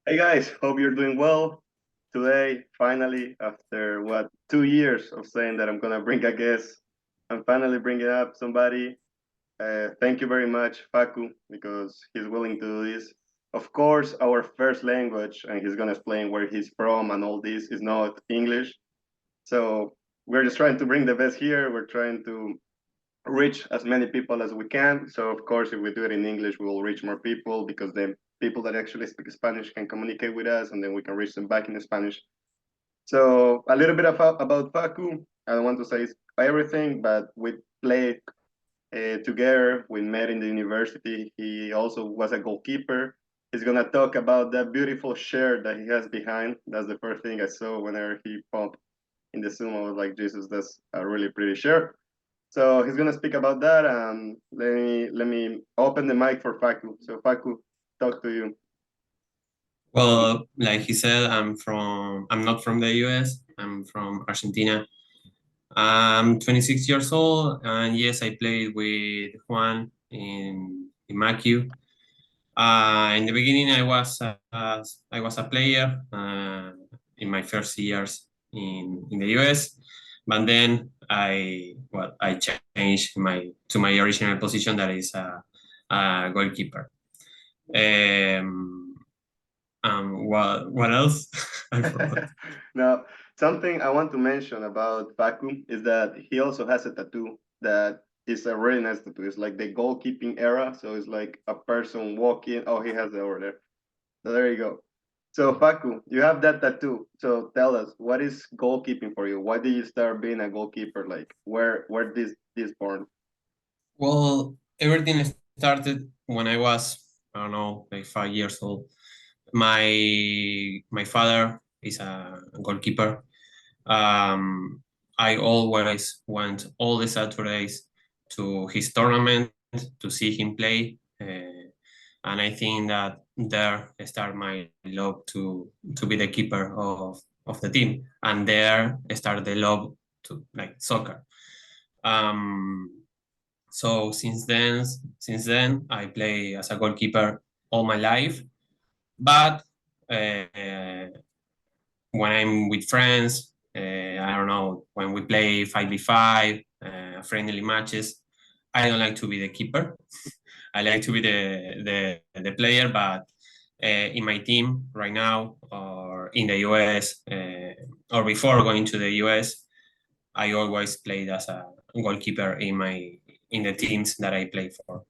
Hey guys, hope you're doing well. Today, finally, after 2 years of saying that I'm gonna bring a guest, I'm finally bringing up somebody. Thank you very much, Facu, because he's willing to do this. Of course, our first language, and he's gonna explain where he's from and all this, is not English. So we're just trying to bring the best here. We're trying to reach as many people as we can. So of course, if we do it in English, we will reach more people because then people that actually speak Spanish can communicate with us, and then we can reach them back in Spanish. So a little bit about Facu. I don't want to say everything, but we played together. We met in the university. He also was a goalkeeper. He's gonna talk about that beautiful shirt that he has behind. That's the first thing I saw whenever he popped in the Zoom. I was like, Jesus, that's a really pretty shirt. So he's gonna speak about that. Let me open the mic for Facu. So Facu, talk to you. Well, like he said, I'm not from the US. I'm from Argentina. I'm 26 years old, and yes, I played with Juan in Macu. In the beginning, I was a player in my first years in the US, but then I changed my to my original position, that is a goalkeeper. Um, what else? I forgot. Now, something I want to mention about Facu is that he also has a tattoo that is a really nice tattoo. It's like the goalkeeping era. So it's like a person walking. Oh, he has it over there. So there you go. So Facu, you have that tattoo. So tell us, what is goalkeeping for you? Why did you start being a goalkeeper? Like where this born? Well, everything started when I was, I don't know, like 5 years old. My father is a goalkeeper. I always went all the Saturdays to his tournament to see him play, and I think that there started my love to be the keeper of the team, and there started the love to like soccer. Um, so since then, I play as a goalkeeper all my life. But uh, when I'm with friends, I don't know, when we play 5v5, friendly matches, I don't like to be the keeper. I like to be the player, but in my team right now, or in the US, or before going to the US, I always played as a goalkeeper in the teams that I play for.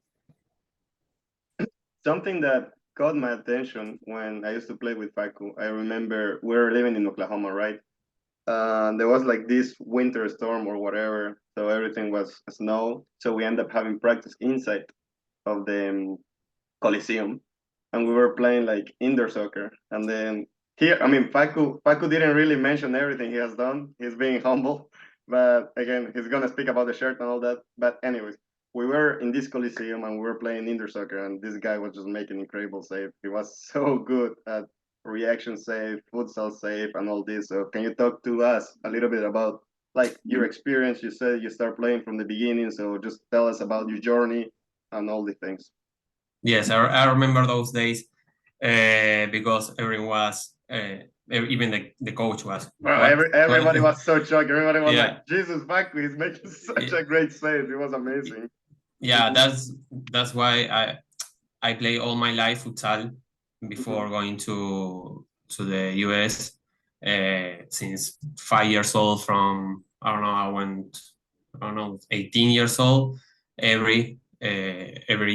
Something that caught my attention when I used to play with Facu. I remember we were living in Oklahoma, right? There was like this winter storm or whatever, so everything was snow. So we ended up having practice inside of the Coliseum, and we were playing like indoor soccer. And then here, I mean, Facu didn't really mention everything he has done. He's being humble, but again, he's gonna speak about the shirt and all that. But anyways, we were in this Coliseum and we were playing indoor soccer, and this guy was just making incredible save. He was so good at reaction save, futsal save, and all this. So can you talk to us a little bit about like your experience? You said you start playing from the beginning, so just tell us about your journey and all the things. Yes, I remember those days because everyone was, even the coach was, Bro, what? everybody was so shocked. Everybody was like, Yeah, Jesus, fuck, he's making such a great save. It was amazing. yeah. That's why I play all my life futsal Mhm. before going to the US. Since 5 years old, from I don't know, I don't know, 18 years old. Every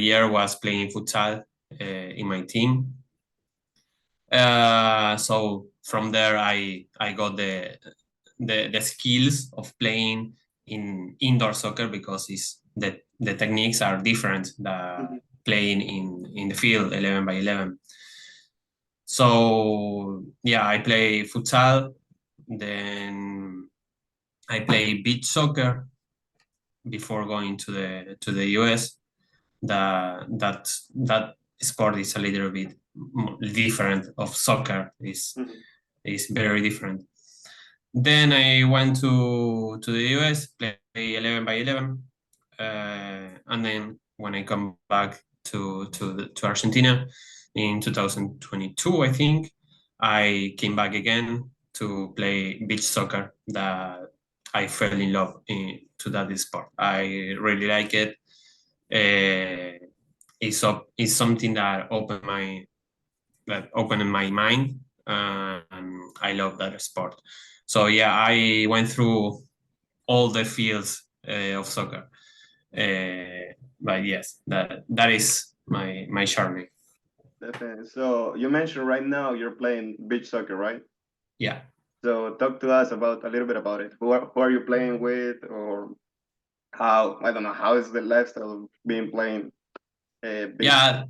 year was playing futsal in my team. So from there, I got the skills of playing in indoor soccer, because the techniques are different than Mhm. playing in the field 11 by 11. So yeah, I play futsal, then I play beach soccer before going to the US. That sport is a little bit different of soccer. Mhm. Is very different. Then I went to the US, play 11 by 11, and then when I come back to Argentina, in 2022, I think, I came back again to play beach soccer. That I fell in love to that sport. I really like it. It's something that opened my mind, and I love that sport. So yeah, I went through all the fields of soccer. But yes, that is my journey. Definitely. So you mentioned right now you're playing beach soccer, right? Yeah, So talk to us about a little bit about it. Who are you playing with, or how, I don't know, how is the lifestyle of being playing beach? yeah.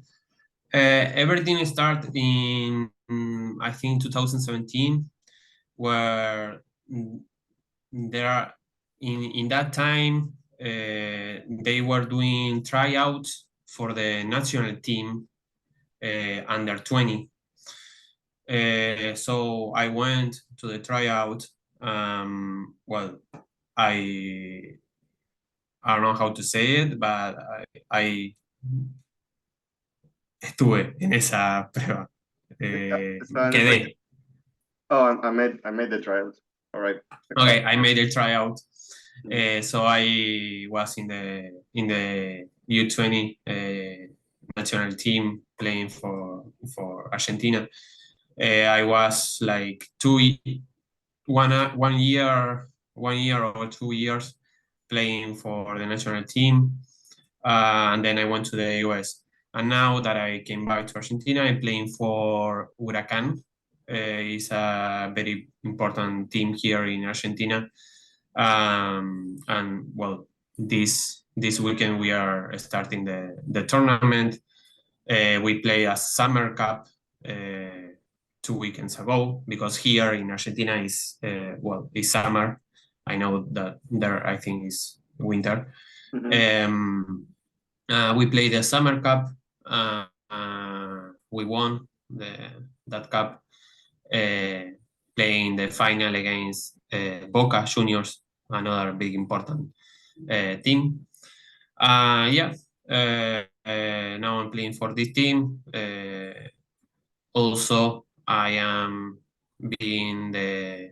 Everything started in I think 2017, where there are in that time they were doing tryouts for the national team under 20. So I went to the tryout. Well, I I don't know how to say it, but I estuve en esa prueba. So it's like, Quedé. oh, I made the trials. All right. Okay, I made a tryout. Mhm. So I was in the U20 national team playing for Argentina. I was like 1 year or 2 years playing for the national team, and then I went to the US. And now that I came back to Argentina, I'm playing for Huracan. It's a very important team here in Argentina. And well, this weekend we are starting the tournament. We play a summer cup 2 weekends ago, because here in Argentina is well, it's summer. I know that there I think is winter. Mhm. Um, we played the summer cup. We won that cup, uh, playing the final against Boca Juniors, another big important team. Yeah, now I'm playing for this team. Also, I am being a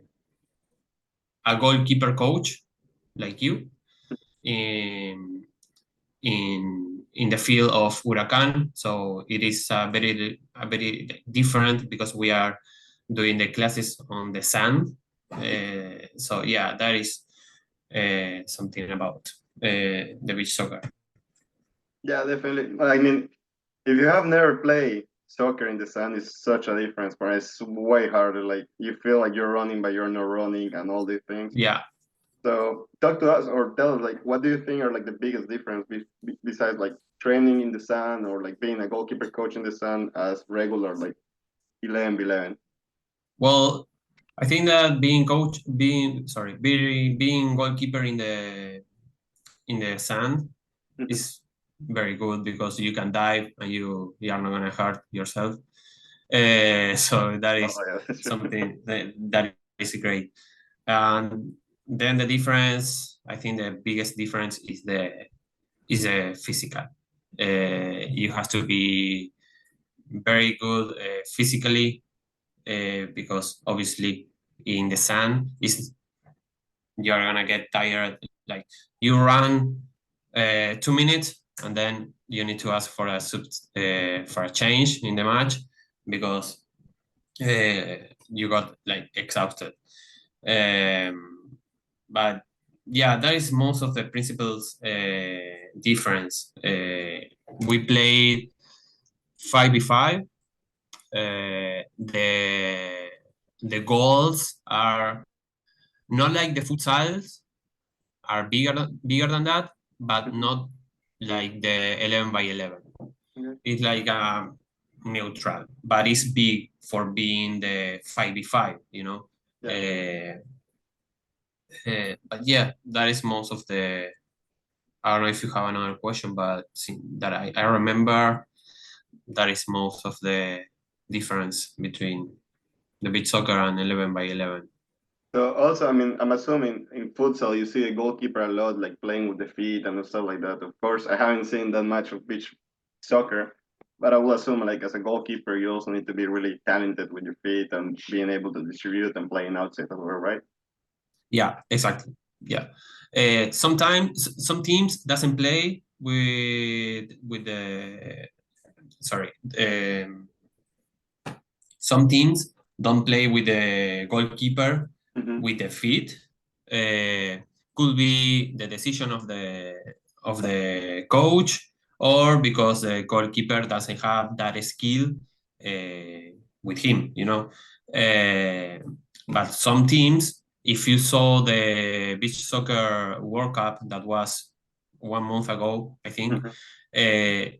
goalkeeper coach, like you, in in the field of Huracan. So it is a very different, because we are doing the classes on the sand. So yeah, that is something about the beach soccer. Yeah, definitely. I mean, if you have never played soccer in the sun, it's such a difference, but it's way harder. Like you feel like you're running, but you're not running, and all these things. Yeah. So talk to us or tell us, like, what do you think are like the biggest difference besides like training in the sun, or like being a goalkeeper coach in the sun as regular like 11v11? Well, I think that being goalkeeper in the sand Mhm. is very good, because you can dive and you are not gonna hurt yourself. So that Oh is yeah, that's true. something that is great. And then the difference, I think the biggest difference is the physical. You have to be very good physically, because obviously in the sun is you're gonna get tired. Like you run 2 minutes, and then you need to ask for a change in the match, because you got like exhausted. Um, but yeah, that is most of the principles difference. We played 5v5. The goals are not like the futsals, are bigger than that, but Mhm. not like the 11 by 11. Okay. It's like a neutral, but it's big for being the 5v5, you know. Yeah. Uh, but yeah, that is most of the. I don't know if you have another question, but that I remember, that is most of the difference between the beach soccer and 11 by 11. So also, I mean, I'm assuming in futsal you see a goalkeeper a lot, like playing with the feet and stuff like that. Of course, I haven't seen that much of beach soccer, But I will assume, like as a goalkeeper, you also need to be really talented with your feet and being able to distribute and playing outside of her, right? Yeah, exactly. Yeah. Sometimes some teams doesn't play with the sorry. Some teams don't play with the goalkeeper Mm-hmm. with the feet. Could be the decision of the coach, or because the goalkeeper doesn't have that skill with him. But some teams, if you saw the beach soccer World Cup that was 1 month ago, I think, Mm-hmm.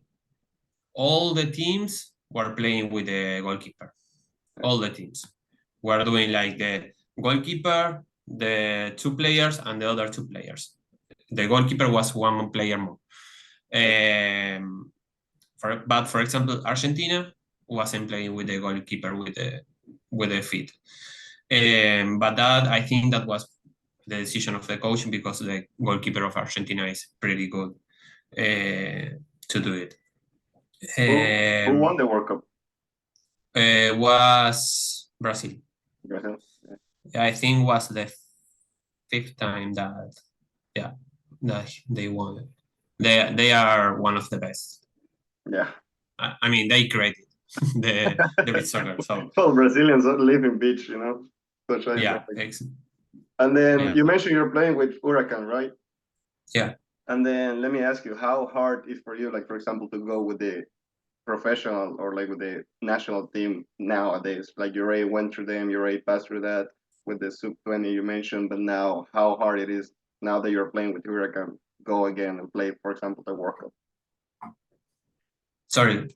all the teams were playing with the goalkeeper. All the teams were doing like the goalkeeper, the two players, and the other two players. The goalkeeper was one player more. But for example, Argentina wasn't playing with the goalkeeper with the feet. But that I think that was the decision of the coach because the goalkeeper of Argentina is pretty good to do it. Who won the World Cup? Was Brazil. Brazil. I think was the fifth time that yeah that they won it. They are one of the best. Yeah. I mean they created the beach soccer. So Well, Brazilians live in beach, so it's yeah, like. And then yeah, you mentioned you're playing with Huracan, right? yeah. And then let me ask you, how hard is for you, like for example, to go with the professional or like with the national team nowadays? Like you already went through them, you already passed through that with the Sub 20 you mentioned, but now how hard it is now that you're playing with Huracan, go again and play, for example, the World Cup. Sorry,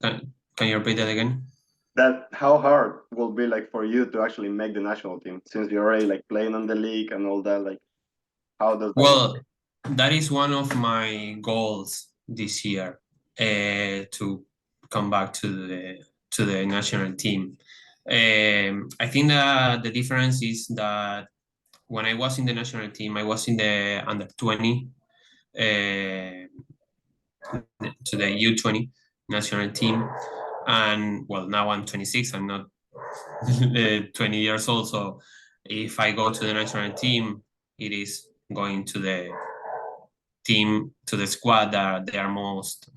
can you repeat that again? That how hard will be like for you to actually make the national team since you're already like playing on the league and all that. Like how does that work? Well, that is one of my goals this year, to come back to the national team. I think that the difference is that when I was in the national team, I was in the under 20, uh, to the U20 national team. And well, now I'm 26, I'm not 20 years old. So if I go to the national team, it is going to the team, to the squad that they are most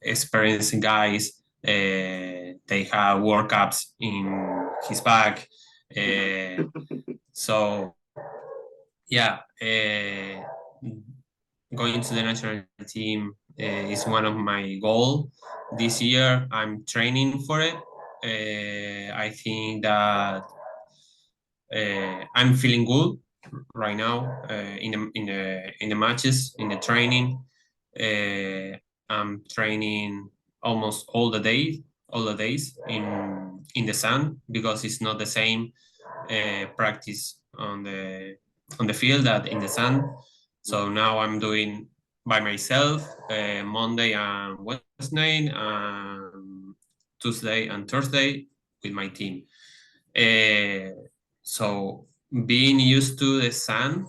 experienced guys. They have World Cups in his back. So yeah, going to the national team is one of my goal this year. I'm training for it. I think that I'm feeling good right now in the matches, in the training. I'm training almost all the days in the sun because it's not the same practice on the field that in the sun. So now I'm doing by myself Monday and Wednesday, Tuesday and Thursday with my team. So being used to the sun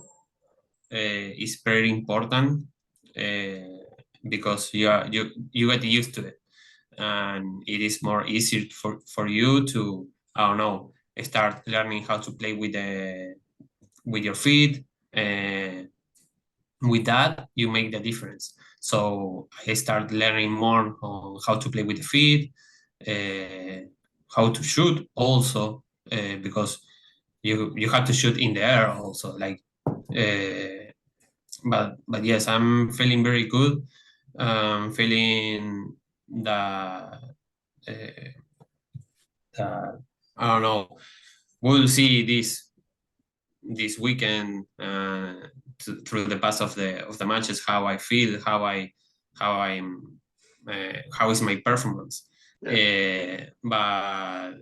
is very important because you get used to it, and it is more easier for you to, I don't know, start learning how to play with your feet. With that, you make the difference. So I start learning more on how to play with the feet, uh, how to shoot also, because you have to shoot in the air also. Like, but yes, I'm feeling very good. Feeling that that I don't know. We'll see this weekend through the pass of the matches how I feel, how I'm how is my performance. Yeah, But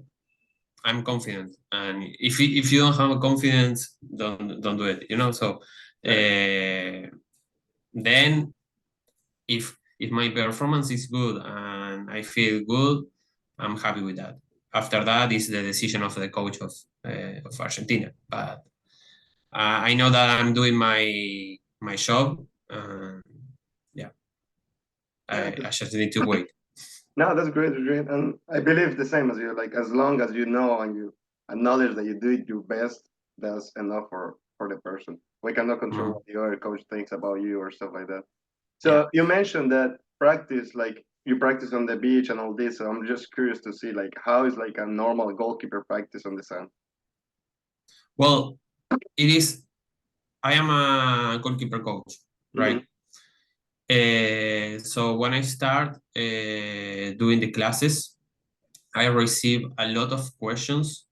I'm confident, and if you don't have a confidence, don't do it. So yeah, then if my performance is good and I feel good, I'm happy with that. After that is the decision of the coach of Argentina. But I know that I'm doing my job. Yeah, Yeah, I just need to wait. no, that's great, that's great. And I believe the same as you. Like as long as you know and you acknowledge that you did your best, that's enough for the person. We cannot control Mm, what the other coach thinks about you or stuff like that. yeah. So you mentioned that practice, like you practice on the beach and all this. So I'm just curious to see like how is like a normal goalkeeper practice on the sand. Well, it is. I am a goalkeeper coach, Hmm. right? So when I start doing the classes, I receive a lot of questions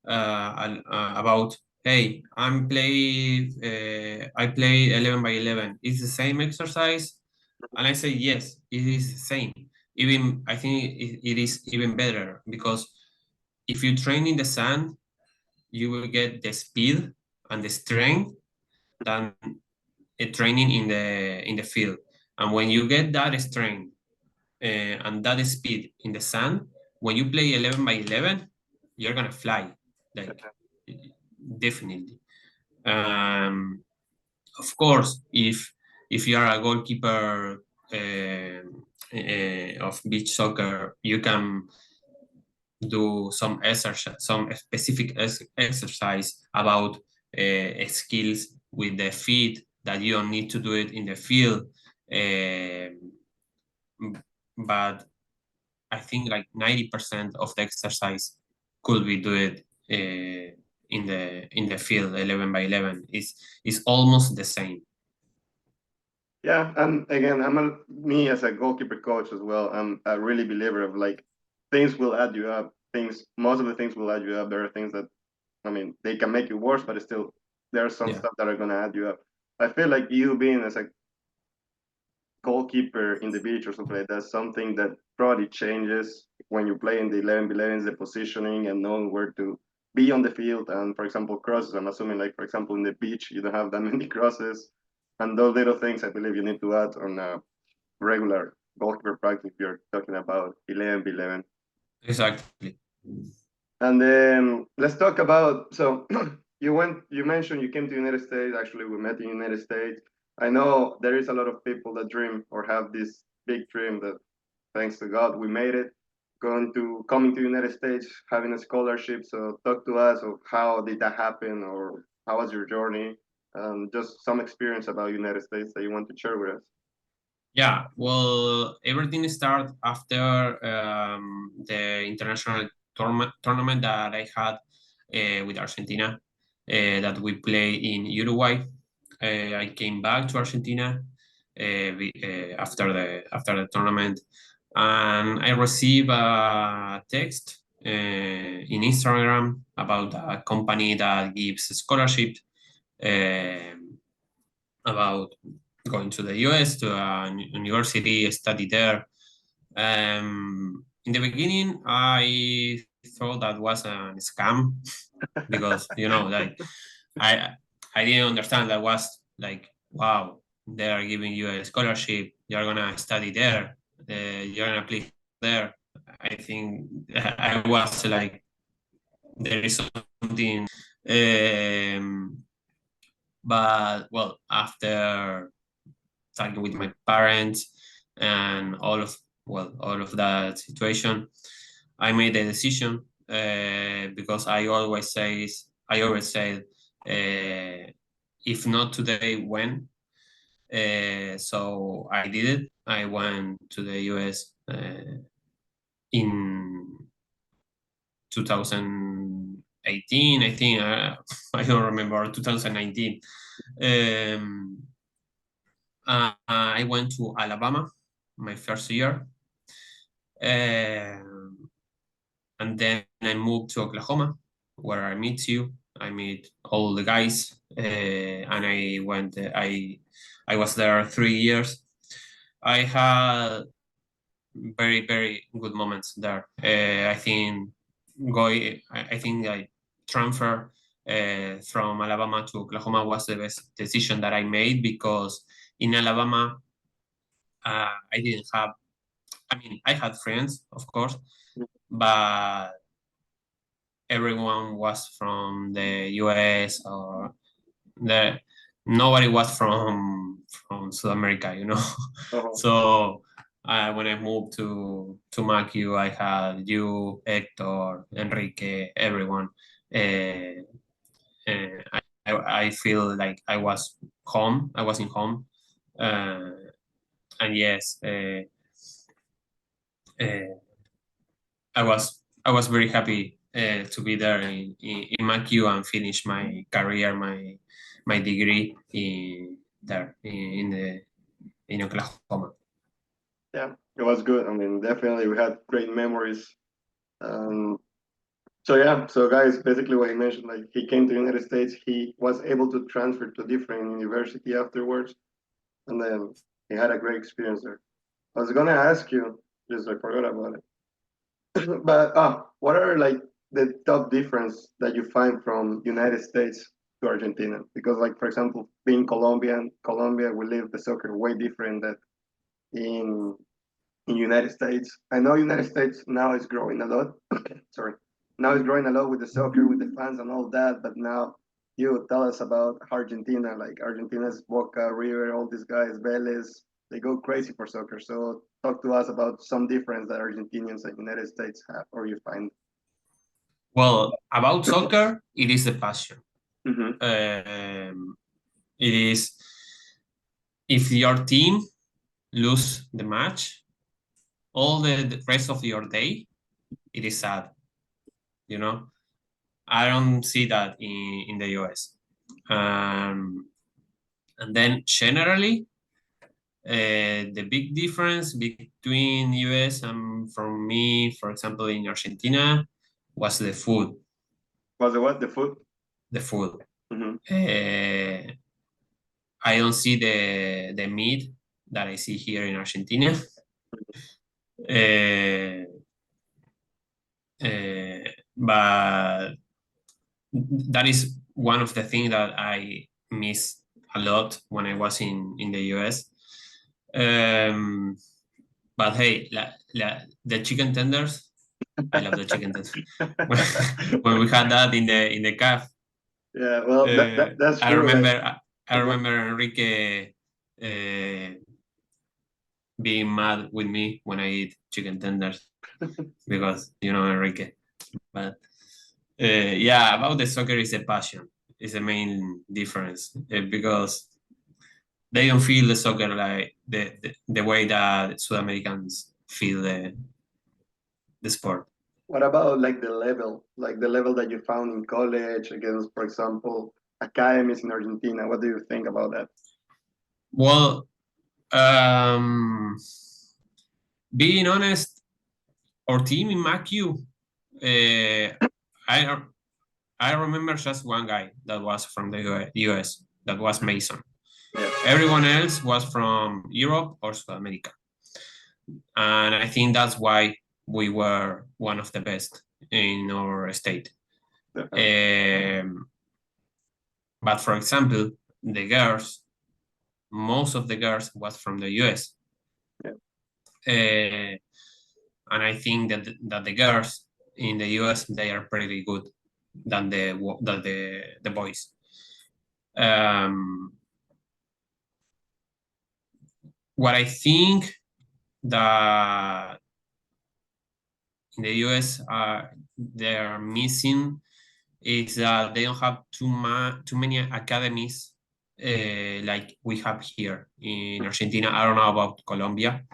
about, hey, I play 11 by 11. Is the same exercise? And I say, yes, it is the same. Even I think it is even better because if you train in the sand, you will get the speed and the strength than a training in the field. And when you get that strength and that speed in the sand, when you play 11 by 11, you're gonna fly, like definitely. Um, of course, if you are a goalkeeper of beach soccer, you can do some exercise, some specific exercise about skills with the feet that you don't need to do it in the field. But I think like 90% of the exercise could be do it in the field 11 by 11 is almost the same. Yeah, and again, me as a goalkeeper coach as well. I'm a really believer of like things will add you up. Most of the things will add you up. There are things that I mean they can make you worse, but still there's some Yeah, stuff that are gonna add you up. I feel like you being as a goalkeeper in the beach or something like that, something that probably changes when you play in the 11v11s, the positioning and knowing where to be on the field. And for example, crosses, I'm assuming like, for example, in the beach, you don't have that many crosses. And those little things I believe you need to add on a regular goalkeeper practice if you're talking about 11v11. exactly. And then let's talk about so you mentioned you came to United States. Actually, we met in United States. I know there is a lot of people that dream or have this big dream that thanks to God we made it. Coming to United States, having a scholarship. So talk to us of how did that happen or how was your journey? Just some experience about United States that you want to share with us. Yeah, well, everything started after the international tournament that I had with Argentina, that we play in Uruguay. I came back to Argentina after the tournament, and I received a text in Instagram about a company that gives scholarship about going to the US to a university, study there. In the beginning, I thought that was a scam because like I I didn't understand that was like, wow, they are giving you a scholarship, you're gonna study there, you're gonna play there. I think I was like, there is something. Um, but well, after talking with my parents and all of that situation, I made a decision because I always say if not today, when. So I did it. I went to the US in 2018, I think. I don't remember, 2019. Um, I went to Alabama my first year, and then I moved to Oklahoma, where I meet you. I meet all the guys, and I went. I was there 3 years. I had very very good moments there. I think I transfer from Alabama to Oklahoma was the best decision that I made because in Alabama I didn't have. I mean, I had friends, of course, but everyone was from the US or the nobody was from South America. Uh-huh. So when I moved to MacU, I had you, Hector, Enrique, everyone. Uh, I feel like I was home. I was in home, uh, and yes, uh, I was very happy to be there in MacU and finish my career, my degree there in Oklahoma. Yeah, it was good. I mean, definitely we had great memories. Um, so yeah, so guys, basically what he mentioned, like he came to the United States, he was able to transfer to different university afterwards, and then he had a great experience there. I was gonna ask you, just I forgot about it. But what are like the top difference that you find from United States to Argentina? Because like for example, being Colombian, Colombia, we live the soccer way different than in United States. I know United States now is growing a lot. Sorry, now it's growing a lot with the soccer, with the fans and all that. But now you tell us about Argentina, like Argentina's Boca, River, all these guys, Vélez, they go crazy for soccer. So talk to us about some difference that Argentinians and United States have, or you find. Well, about soccer, it is the passion. Mm-hmm. It is if your team lose the match, all the rest of your day, it is sad. You know, I don't see that in the US. And then generally, the big difference between US and from me, for example, in Argentina, was the food. Was it what the food? The food. Mm-hmm. I don't see the meat that I see here in Argentina. Uh, but that is one of the things that I miss a lot when I was in the US. But hey, the chicken tenders, I love the chicken tenders. When we had that in the calf, Yeah, well, that's I true. Like, remember I remember Enrique being mad with me when I eat chicken tenders because Enrique. But yeah, about the soccer is a passion. Is the main difference because they don't feel the soccer like the way that South Americans feel the sport. what about like the level that you found in college against, for example, academies in Argentina? What do you think about that? Well, um, being honest, our team in MacU, I I remember just one guy that was from the US, that was Mason. Yeah, Everyone else was from Europe or South America. And I think that's why we were one of the best in our state. definitely. Um, but for example, the girls, most of the girls was from the US. Yeah, Uh, and I think that the girls in the US they are pretty good than the boys. Um, what I think that in the US they are missing is that they don't have too many academies like we have here in Argentina. I don't know about Colombia,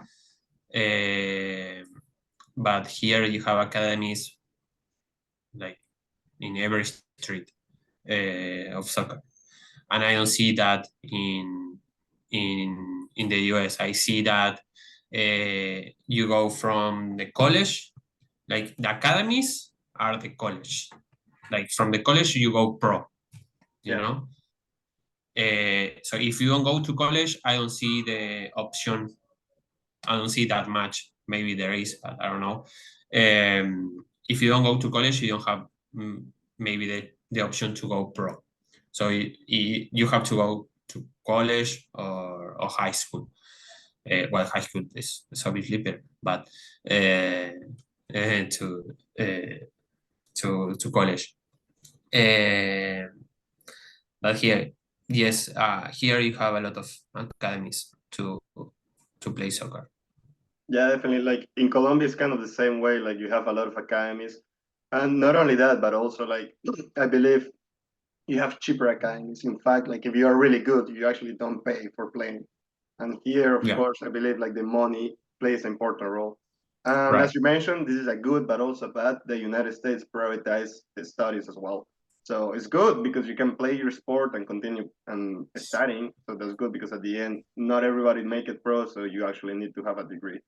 uh, but here you have academies like in every street of soccer, and I don't see that in the US. I see that you go from the college, like the academies are the college. Like from the college you go pro, you yeah, know. So if you don't go to college, I don't see the option. I don't see that much. Maybe there is, but I don't know. If you don't go to college, you don't have maybe the option to go pro. So you have to go to college or high school. Well, high school is obviously better, but to to college. Uh, but here, yes, here you have a lot of academies to play soccer. Yeah, definitely. Like in Colombia, it's kind of the same way. Like you have a lot of academies, and not only that, but also like I believe you have cheaper academies. In fact, like if you are really good, you actually don't pay for playing. And here, of Yeah, course, I believe like the money plays an important role. And right. as you mentioned, this is a good but also bad. The United States prioritize the studies as well. So it's good because you can play your sport and continue and studying. So that's good because at the end, not everybody make it pro. So you actually need to have a degree.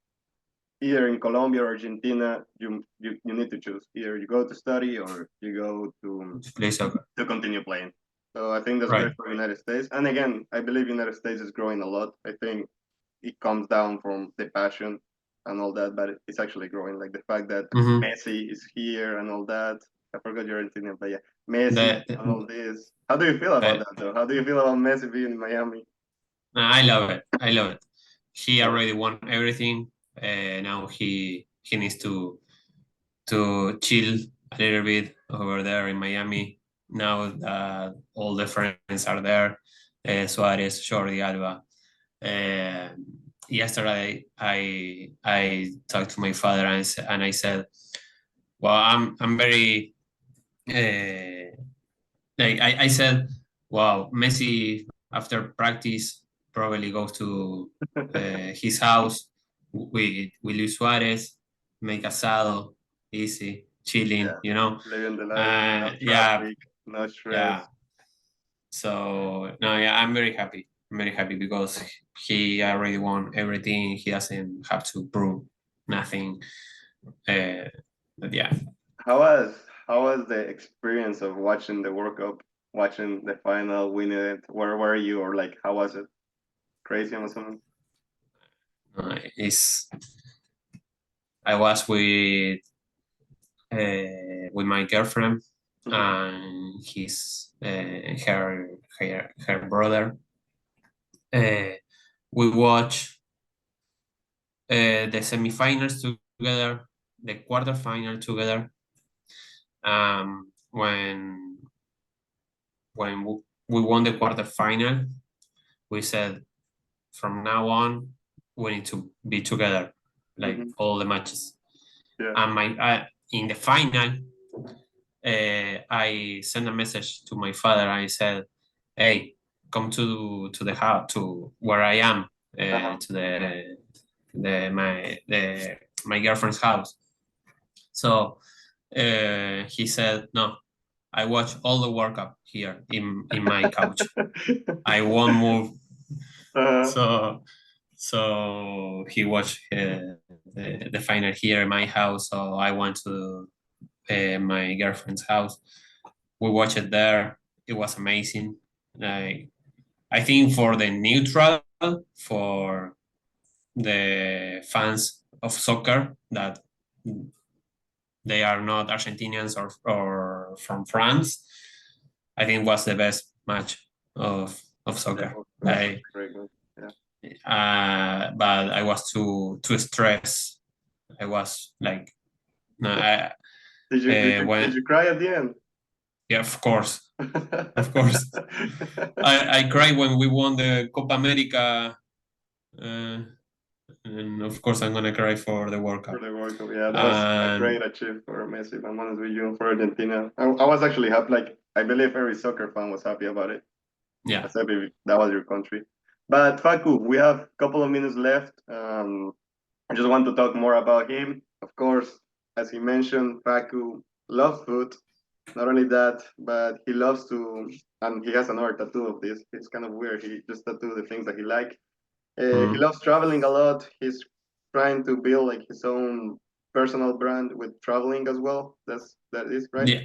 Either in Colombia or Argentina, you need to choose. Either you go to study or you go To play soccer. to continue playing. So I think that's great Right. for the United States. And again, I believe United States is growing a lot. I think it comes down from the passion and all that, but it's actually growing. Like the fact that Mm-hmm. Messi is here and all that. I forgot you're Argentinian, but yeah, Messi The, and all this. How do you feel about the, that though? How do you feel about Messi being in Miami? I love it. I love it. He Yeah, already won everything. Now he needs to chill a little bit over there in Miami. Now that all the friends are there, Suarez, Jordi Alba. Uh, Yesterday, I talked to my father and I said, "Well, I'm very like I said, wow, Messi after practice probably goes to his house with Luis Suarez, make asado, easy, chilling, yeah. you know. Living the life, no Yeah, traffic, no stress. yeah. So no, yeah, I'm very happy. I'm very happy because he already won everything. He doesn't have to prove nothing. But yeah, How was how was the experience of watching the World Cup, watching the final, winning it? Where were you, or like how was it? Crazy or something? it's I was with my girlfriend Hmm. and her brother. Uh, we watch the semifinals together, the quarterfinal together. When we won the quarterfinal, we said from now on we need to be together, like Hmm. all the matches. Yeah. And my in the final, I sent a message to my father. I said, "Hey, come to the house to where I am, Uh-huh. to the my girlfriend's house." So he said, "No, I watch all the World Cup here in my couch. I won't move." Uh-huh. So he watched the final here in my house. So I went to my girlfriend's house. We watched it there. It was amazing. Like I think for the neutral, for the fans of soccer that they are not Argentinians or from France, I think was the best match of Yeah, soccer. that's great. Good. Yeah. But I was too stressed. I was like, no, Did when you cry at the end? yeah, of course. I cried when we won the Copa America, uh, and of course I'm gonna cry for the World For Cup. the World Cup, yeah, that was a And great achievement for Messi. If I'm honest with you, for Argentina, I was actually happy. Like I believe every soccer fan was happy about it. yeah, As if that was your country. But Facu, we have a couple of minutes left. I just want to talk more about him. Of course, as he mentioned, Facu loves food. Not only that, but he loves to, and he has another tattoo of this. It's kind of weird. He just tattoo the things that he like. He mm, loves traveling a lot. He's trying to build like his own personal brand with traveling as well. That is right. yeah.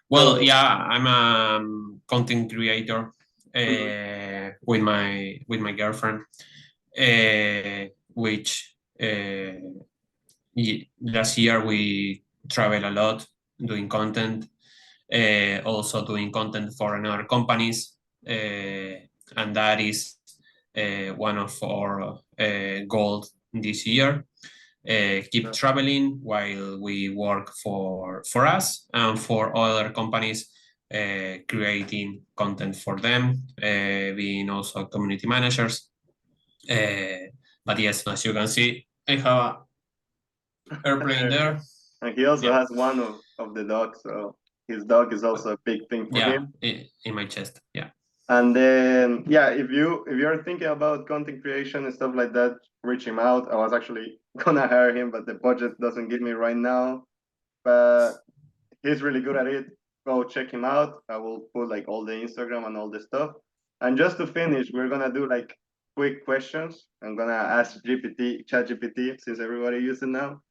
Well, So, yeah, I'm a content creator mhm, with my girlfriend, which last year we travel a lot doing content, also doing content for another companies, and that is one of our goals this year. Keep yeah, traveling while we work for us and for other companies, creating content for them, being also community managers. But yes, as you can see, I have an airplane there. And he also Yeah. has one of the dogs, so his dog is also a big thing for Yeah, him. in my chest. Yeah. And then yeah, if you're thinking about content creation and stuff like that, reach him out. I was actually gonna hire him, but the budget doesn't give me right now. But he's really good at it. Go check him out. I will put like all the Instagram and all the stuff. And just to finish, we're gonna do like quick questions. I'm gonna ask ChatGPT, since everybody uses it now.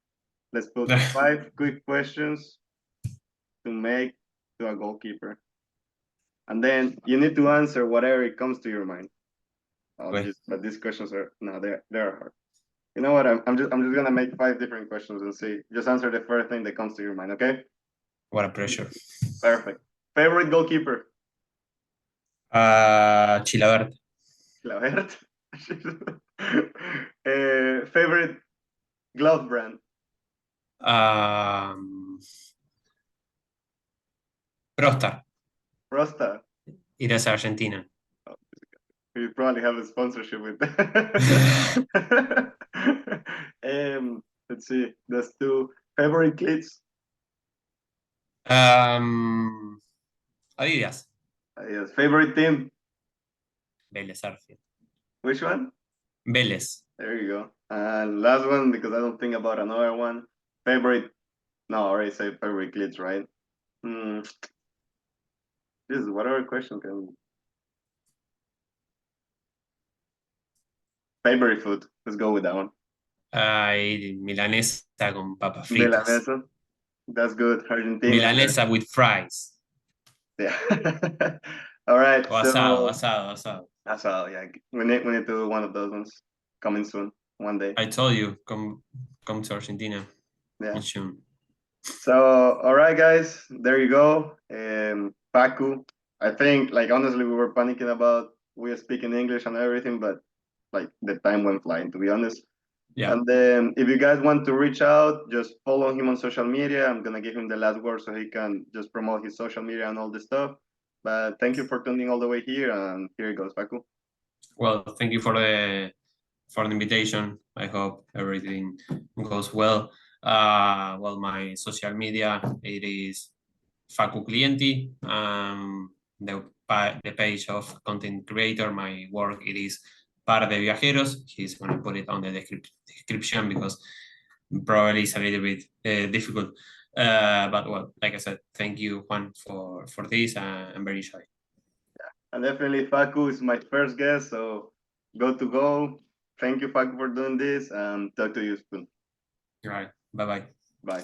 Let's put 5 quick questions to make to a goalkeeper. And then you need to answer whatever it comes to your mind. Okay. But these questions are no, they're hard. You know what? I'm just gonna make 5 different questions and see. Just answer the first thing that comes to your mind. Okay? What a pressure. Perfect. Favorite goalkeeper? Chilabert. Clavert. Favorite glove brand? Prostar. Rosta. Ir a Argentina. You probably have a sponsorship with that. Let's see. That's 2. Favorite cleats? Adidas. Yes. Favorite team? Vélez Arfield. Which one? Vélez. There you go. And last one, because I don't think about another one. Favorite? No, I already said favorite cleats, right? Hmm. This is whatever question can. Favorite food? Let's go with that one. Milanesa con papas fritas. Milanesa. That's good. Argentina. Milanesa with fries. Yeah. All right. O asado, asado, asado. Asado. Yeah. We need to do one of those ones coming soon. One day. I told you, come to Argentina Yeah. in June. So, all right, guys. There you go. Pacu. I think, like, honestly, we were panicking about we are speaking English and everything, but like the time went flying, to be honest. Yeah. And then if you guys want to reach out, just follow him on social media. I'm gonna give him the last word so he can just promote his social media and all this stuff. But thank you for tuning all the way here, and here it goes, Paco. Well, thank you for the invitation. I hope everything goes well. Well, my social media, it is Facu Clienti. The page of content creator, my work, it is Par de Viajeros. He's going to put it on the description because probably it's a little bit difficult. But well, like I said, thank you, Juan, for this. I'm very shy. And definitely Facu is my first guest, so go to go. Thank you, Facu, for doing this, and talk to you soon. All right. Bye-bye. Bye.